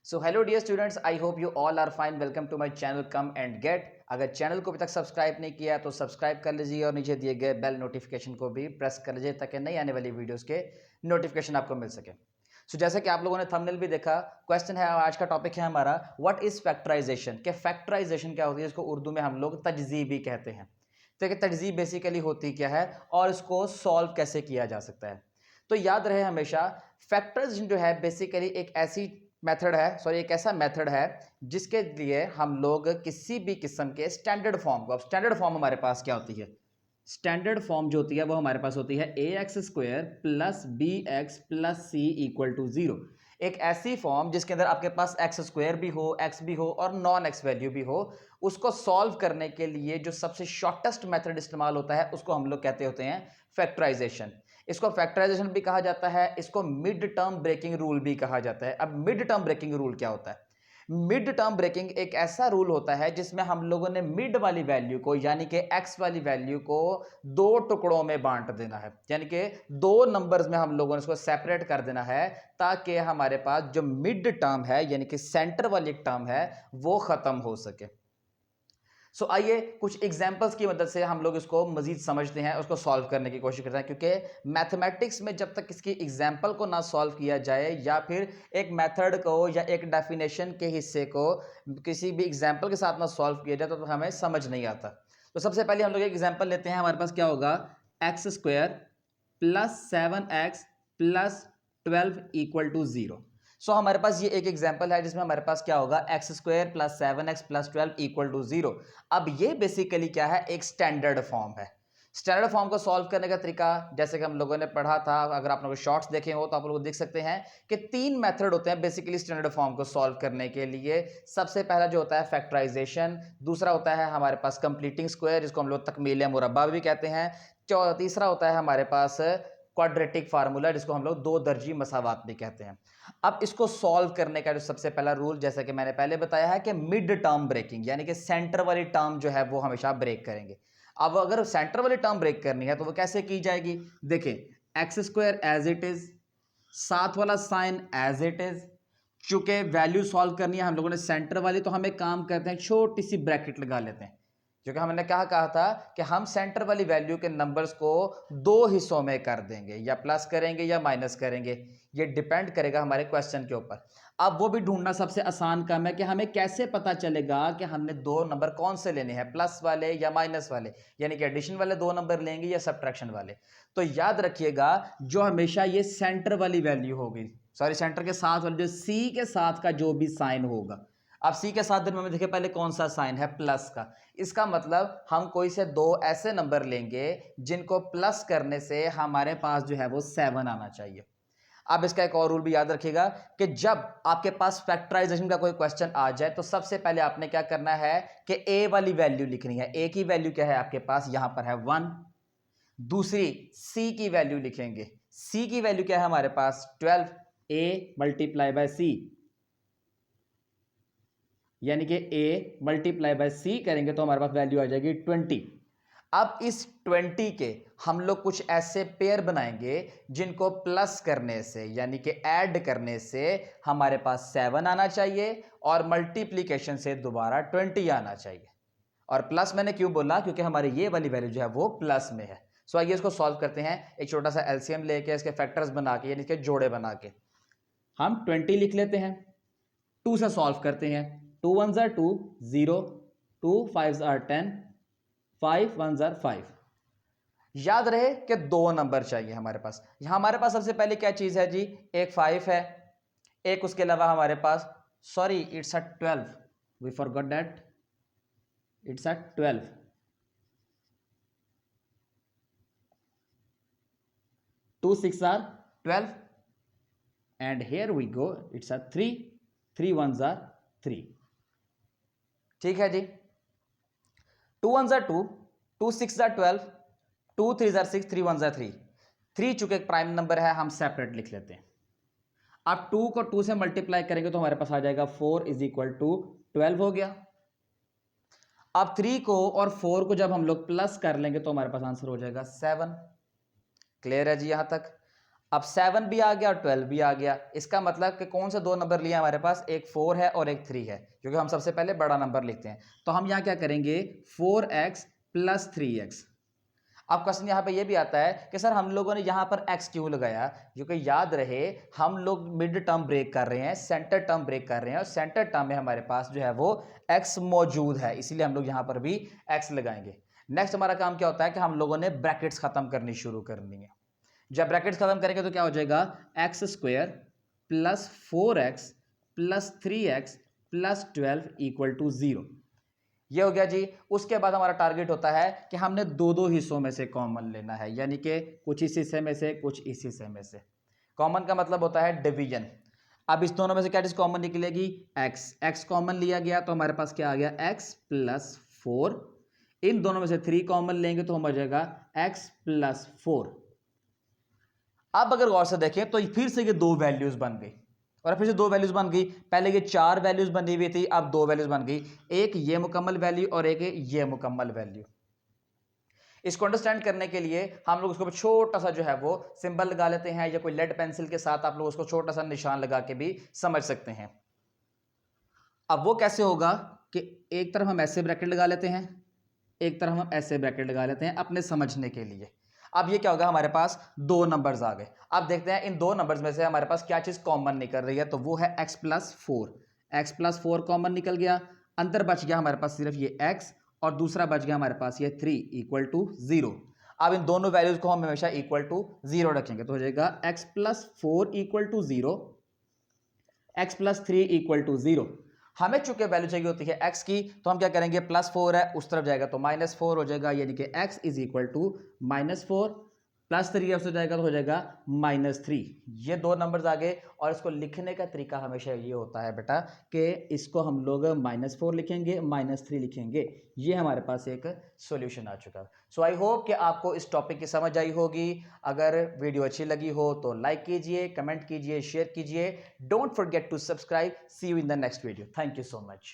So hello dear students, I hope you all are fine. Welcome to my channel come and get. अगर channel को अभी तक subscribe नहीं किया तो सब्सक्राइब कर लीजिए और नीचे दिए गए बेल नोटिफिकेशन को भी प्रेस कर लीजिए ताकि नई आने वाली वीडियोस के नोटिफिकेशन आपको मिल सके। सो जैसे कि आप लोगों ने थंबनेल भी देखा, क्वेश्चन है, आज का टॉपिक है हमारा व्हाट इज फैक्टराइजेशन। के फैक्टराइजेशन क्या होती है, इसको उर्दू में हम लोग तजज़ीब भी कहते हैं। तो तजज़ीब बेसिकली होती क्या है और इसको सॉल्व कैसे किया जा सकता है। तो याद रहे हमेशा, फैक्टराइजेशन जो है बेसिकली एक ऐसी मेथड है, सॉरी एक ऐसा मेथड है जिसके लिए हम लोग किसी भी किस्म के स्टैंडर्ड फॉर्म को, अब स्टैंडर्ड फॉर्म हमारे पास क्या होती है, स्टैंडर्ड फॉर्म जो होती है वो हमारे पास होती है A X square plus B X plus C equal to zero. एक ऐसी फॉर्म जिसके अंदर आपके पास एक्स स्क्वायर भी हो, एक्स भी हो और नॉन एक्स वैल्यू भी हो, उसको सॉल्व करने के लिए जो सबसे शॉर्टेस्ट मेथड इस्तेमाल होता है उसको हम लोग कहते होते हैं फैक्टराइजेशन। इसको फैक्टराइजेशन भी कहा जाता है, इसको मिड टर्म ब्रेकिंग रूल भी कहा जाता है। अब मिड टर्म ब्रेकिंग रूल क्या होता है? मिड टर्म ब्रेकिंग एक ऐसा रूल होता है जिसमें हम लोगों ने मिड वाली वैल्यू को, यानी कि एक्स वाली वैल्यू को दो टुकड़ों में बांट देना है, यानी कि दो नंबर्स में हम लोगों ने इसको सेपरेट कर देना है ताकि हमारे पास जो मिड टर्म है यानी कि सेंटर वाली टर्म है वो खत्म हो सके। सो आइए कुछ एग्जाम्पल्स की मदद से हम लोग इसको मजीद समझते हैं, उसको सॉल्व करने की कोशिश करते हैं, क्योंकि मैथमेटिक्स में जब तक इसकी एग्जाम्पल को ना सॉल्व किया जाए या फिर एक मेथड को या एक डेफिनेशन के हिस्से को किसी भी एग्जाम्पल के साथ ना सॉल्व किया जाए तो हमें समझ नहीं आता। तो सबसे पहले हम लोग एक एग्जाम्पल लेते हैं। हमारे पास क्या होगा, x square plus 7x plus 12 equal to zero. So हमारे पास ये एक एग्जांपल है जिसमें हमारे पास क्या होगा, x square plus 7x plus 12 equal to zero. अब ये बेसिकली क्या है, एक स्टैंडर्ड फॉर्म है। स्टैंडर्ड फॉर्म को सॉल्व करने का तरीका जैसे कि हम लोगों ने पढ़ा था, अगर आप लोग शॉर्ट्स देखे हो तो आप लोग देख सकते हैं कि तीन मेथड होते हैं बेसिकली स्टैंडर्ड फॉर्म को सॉल्व करने के लिए। सबसे पहला जो होता है फैक्टराइजेशन, दूसरा होता है हमारे पास कंप्लीटिंग स्क्वायर जिसको हम लोग तकमील मुरब्बा भी कहते हैं, तीसरा होता है हमारे पास क्वाड्रेटिक फार्मूला जिसको हम लोग दो दर्जी मसावात भी कहते हैं। अब इसको सॉल्व करने का जो सबसे पहला रूल, जैसा कि मैंने पहले बताया है कि मिड टर्म ब्रेकिंग, यानी कि सेंटर वाली टर्म जो है वो हमेशा ब्रेक करेंगे। अब अगर सेंटर वाली टर्म ब्रेक करनी है तो वो कैसे की जाएगी, देखें, x square as it is, साथ वाला साइन एज इट इज। चूंकि वैल्यू सॉल्व करनी है हम लोगों ने सेंटर वाली, तो हम एक काम करते हैं, छोटी सी ब्रैकेट लगा लेते हैं, क्योंकि हमने क्या कहा था कि हम सेंटर वाली वैल्यू के नंबर्स को दो हिस्सों में कर देंगे, या प्लस करेंगे या माइनस करेंगे, ये डिपेंड करेगा हमारे क्वेश्चन के ऊपर। अब वो भी ढूंढना सबसे आसान काम है कि हमें कैसे पता चलेगा कि हमने दो नंबर कौन से लेने हैं, प्लस वाले या माइनस वाले, यानी कि एडिशन वाले दो नंबर लेंगे या सब्ट्रैक्शन वाले। तो याद रखिएगा, जो हमेशा ये सेंटर वाली वैल्यू होगी, सॉरी सेंटर के साथ वाली, जो सी के साथ का जो भी साइन होगा, अब सी के साथ में देखिए पहले कौन सा साइन है, प्लस का। इसका मतलब हम कोई से दो ऐसे नंबर लेंगे जिनको प्लस करने से हमारे पास जो है वो 7 आना चाहिए। अब इसका एक और रूल भी याद रखिएगा कि जब आपके पास फैक्टराइजेशन का कोई क्वेश्चन आ जाए तो सबसे पहले आपने क्या करना है कि ए वाली वैल्यू लिखनी है। ए की वैल्यू क्या है आपके पास, यहां पर है 1। दूसरी सी की वैल्यू लिखेंगे, सी की वैल्यू क्या है हमारे पास 12, ए मल्टीप्लाई बाय सी, यानी कि a मल्टीप्लाई बाय सी करेंगे तो हमारे पास वैल्यू आ जाएगी 20। अब इस 20 के हम लोग कुछ ऐसे पेयर बनाएंगे जिनको प्लस करने से, यानी कि ऐड करने से हमारे पास 7 आना चाहिए और मल्टीप्लीकेशन से दोबारा 20 आना चाहिए। और प्लस मैंने क्यों बोला, क्योंकि हमारी ये वाली वैल्यू जो है वो प्लस में है। सो आइए इसको सॉल्व करते हैं, एक छोटा सा एलसीएम लेके इसके फैक्टर्स बना के, यानी इसके जोड़े बना के हम 20 लिख लेते हैं। 2 से सॉल्व करते हैं, 2 1s are 2 0, 2 5s are 10, 5 1s are 5। याद रहे कि दो नंबर चाहिए हमारे पास। यहां हमारे पास सबसे पहले क्या चीज है जी, एक 5 है, एक उसके अलावा हमारे पास, sorry it's a 12, we forgot that, it's a 12। 2 6 are 12 and here we go, it's a 3, 3 1s are 3। ठीक है जी, 2 1s are 2, 2 6 are 12, 2 3s are 6, 3 1s are 3। 3 चूंकि एक प्राइम नंबर है हम सेपरेट लिख लेते हैं। अब 2 को 2 से मल्टीप्लाई करेंगे तो हमारे पास आ जाएगा 4 इज इक्वल टू 12 हो गया। अब 3 को और 4 को जब हम लोग प्लस कर लेंगे तो हमारे पास आंसर हो जाएगा 7। क्लियर है जी यहां तक? अब 7 भी आ गया और 12 भी आ गया। इसका मतलब कि कौन से दो नंबर लिए हमारे पास, एक 4 है और एक 3 है, क्योंकि हम सबसे पहले बड़ा नंबर लिखते हैं। तो हम यहाँ क्या करेंगे, 4x प्लस 3x। अब क्वेश्चन यहाँ पे ये भी आता है कि सर हम लोगों ने यहाँ पर x क्यों लगाया, क्योंकि याद रहे हम लोग मिड टर्म ब्रेक कर रहे हैं, सेंटर टर्म ब्रेक कर रहे हैं, और सेंटर टर्म में हमारे पास जो है वो x मौजूद है, इसीलिए हम लोग यहाँ पर भी x लगाएंगे। नेक्स्ट हमारा काम क्या होता है कि हम लोगों ने ब्रैकेट्स खत्म करनी शुरू करनी है। जब ब्रैकेट्स खत्म करेंगे तो क्या हो जाएगा, x square plus 4x plus 3x plus 12 equal to 0। ये हो गया जी। उसके बाद हमारा टारगेट होता है कि हमने दो दो हिस्सों में से कॉमन लेना है, यानी कि कुछ इस हिस्से में से कुछ इस हिस्से में से। कॉमन का मतलब होता है डिवीजन। अब इस दोनों में से क्या चीज कॉमन निकलेगी, x कॉमन लिया गया तो हमारे पास क्या आ गया, x प्लस 4। इन दोनों में से 3 कॉमन लेंगे तो हम आ जाएगा x प्लस 4। अब अगर गौर से देखें तो फिर से ये दो वैल्यूज बन गई, और फिर से दो वैल्यूज बन गई। पहले ये 4 वैल्यूज बनी हुई थी, अब दो वैल्यूज बन गई, एक ये मुकम्मल वैल्यू और एक ये मुकम्मल वैल्यू। इसको अंडरस्टैंड करने के लिए हम लोग उसको छोटा सा जो है वो सिंबल लगा लेते हैं, या कोई लेड पेंसिल के साथ आप लोग उसको छोटा सा निशान लगा के भी समझ सकते हैं। अब वो कैसे होगा कि एक तरफ हम ऐसे ब्रैकेट लगा लेते हैं, एक तरफ हम ऐसे ब्रैकेट लगा लेते हैं अपने समझने के लिए। अब ये क्या होगा, हमारे पास दो नंबर्स आ गए। अब देखते हैं इन दो नंबर्स में से हमारे पास क्या चीज कॉमन निकल रही है, तो वो है x plus 4। X plus 4 common निकल गया, अंदर बच गया हमारे पास सिर्फ ये x, और दूसरा बच गया हमारे पास ये 3 इक्वल टू 0। अब इन दोनों वैल्यूज को हम हमेशा इक्वल टू 0 रखेंगे, तो हो जाएगा x plus 4 equal to 0, x plus 3 equal to 0। हमें चूंकि वैल्यू चाहिए होती है x की, तो हम क्या करेंगे, प्लस 4 है उस तरफ जाएगा तो माइनस 4 हो जाएगा, यानी कि x is equal to -4, plus 3 है उससे जाएगा तो हो जाएगा -3। ये दो नंबर्स आ गए, और इसको लिखने का तरीका हमेशा ये होता है बेटा कि इसको हम लोग -4 लिखेंगे, -3 लिखेंगे। ये हमारे पास एक सॉल्यूशन आ चुका है। सो आई होप कि आपको इस टॉपिक की समझ आई होगी। अगर वीडियो अच्छी लगी हो तो लाइक कीजिए, कमेंट कीजिए, शेयर कीजिए। Don't forget to subscribe. See you in the next video. Thank you so much.